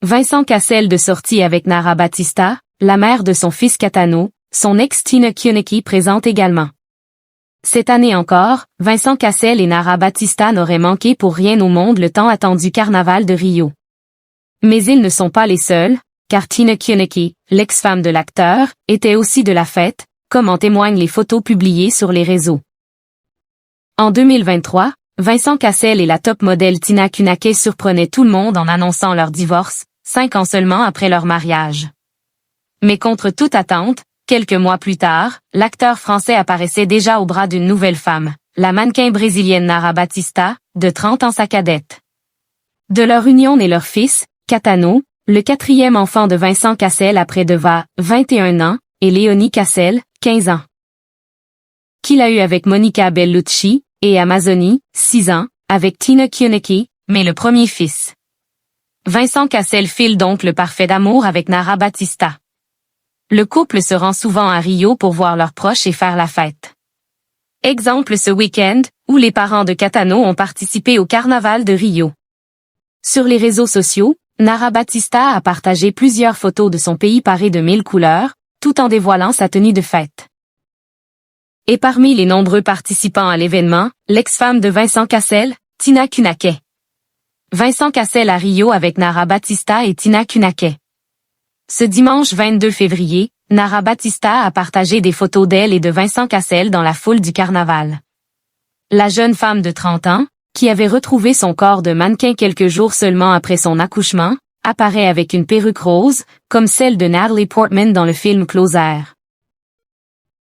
Vincent Cassel de sortie avec Nara Batista, la mère de son fils Catano, son ex Tina Koenicke présente également. Cette année encore, Vincent Cassel et Nara Batista n'auraient manqué pour rien au monde le tant attendu carnaval de Rio. Mais ils ne sont pas les seuls, car Tina Koenicke, l'ex-femme de l'acteur, était aussi de la fête, comme en témoignent les photos publiées sur les réseaux. En 2023, Vincent Cassel et la top modèle Tina Koenicke surprenaient tout le monde en annonçant leur divorce, 5 ans seulement après leur mariage. Mais contre toute attente, quelques mois plus tard, l'acteur français apparaissait déjà au bras d'une nouvelle femme, la mannequin brésilienne Nara Batista, de 30 ans sa cadette. De leur union naît leur fils, Catano, le 4e enfant de Vincent Cassel après Deva, 21 ans, et Léonie Cassel, 15 ans. Qu'il a eu avec Monica Bellucci, et Amazonie, 6 ans, avec Tina Koenicke, mais le premier fils. Vincent Cassel file donc le parfait d'amour avec Nara Batista. Le couple se rend souvent à Rio pour voir leurs proches et faire la fête. Exemple ce week-end, où les parents de Catano ont participé au carnaval de Rio. Sur les réseaux sociaux, Nara Batista a partagé plusieurs photos de son pays paré de 1000 couleurs, tout en dévoilant sa tenue de fête. Et parmi les nombreux participants à l'événement, l'ex-femme de Vincent Cassel, Tina Koenicke. Vincent Cassel à Rio avec Nara Batista et Tina Koenicke. Ce dimanche 22 février, Nara Batista a partagé des photos d'elle et de Vincent Cassel dans la foule du carnaval. La jeune femme de 30 ans, qui avait retrouvé son corps de mannequin quelques jours seulement après son accouchement, apparaît avec une perruque rose, comme celle de Natalie Portman dans le film Closer.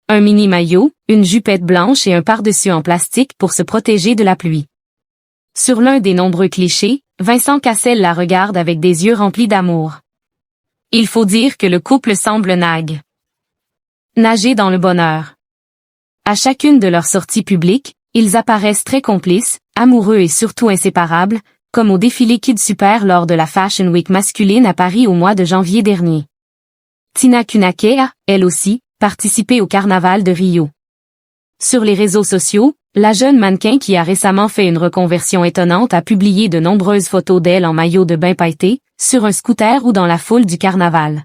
Un mini-maillot, une jupette blanche et un pardessus en plastique pour se protéger de la pluie. Sur l'un des nombreux clichés, Vincent Cassel la regarde avec des yeux remplis d'amour. Il faut dire que le couple semble nager dans le bonheur. À chacune de leurs sorties publiques, ils apparaissent très complices, amoureux et surtout inséparables, comme au défilé Kid Super lors de la Fashion Week masculine à Paris au mois de janvier dernier. Tina Koenicke a, elle aussi, participé au carnaval de Rio. Sur les réseaux sociaux, la jeune mannequin qui a récemment fait une reconversion étonnante a publié de nombreuses photos d'elle en maillot de bain pailleté, sur un scooter ou dans la foule du carnaval.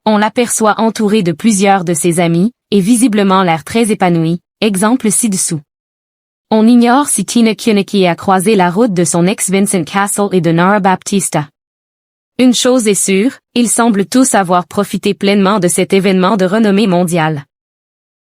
On l'aperçoit entourée de plusieurs de ses amis, et visiblement l'air très épanoui, exemple ci-dessous. On ignore si Tina Koenicke a croisé la route de son ex Vincent Cassel et de Nara Batista. Une chose est sûre, ils semblent tous avoir profité pleinement de cet événement de renommée mondiale.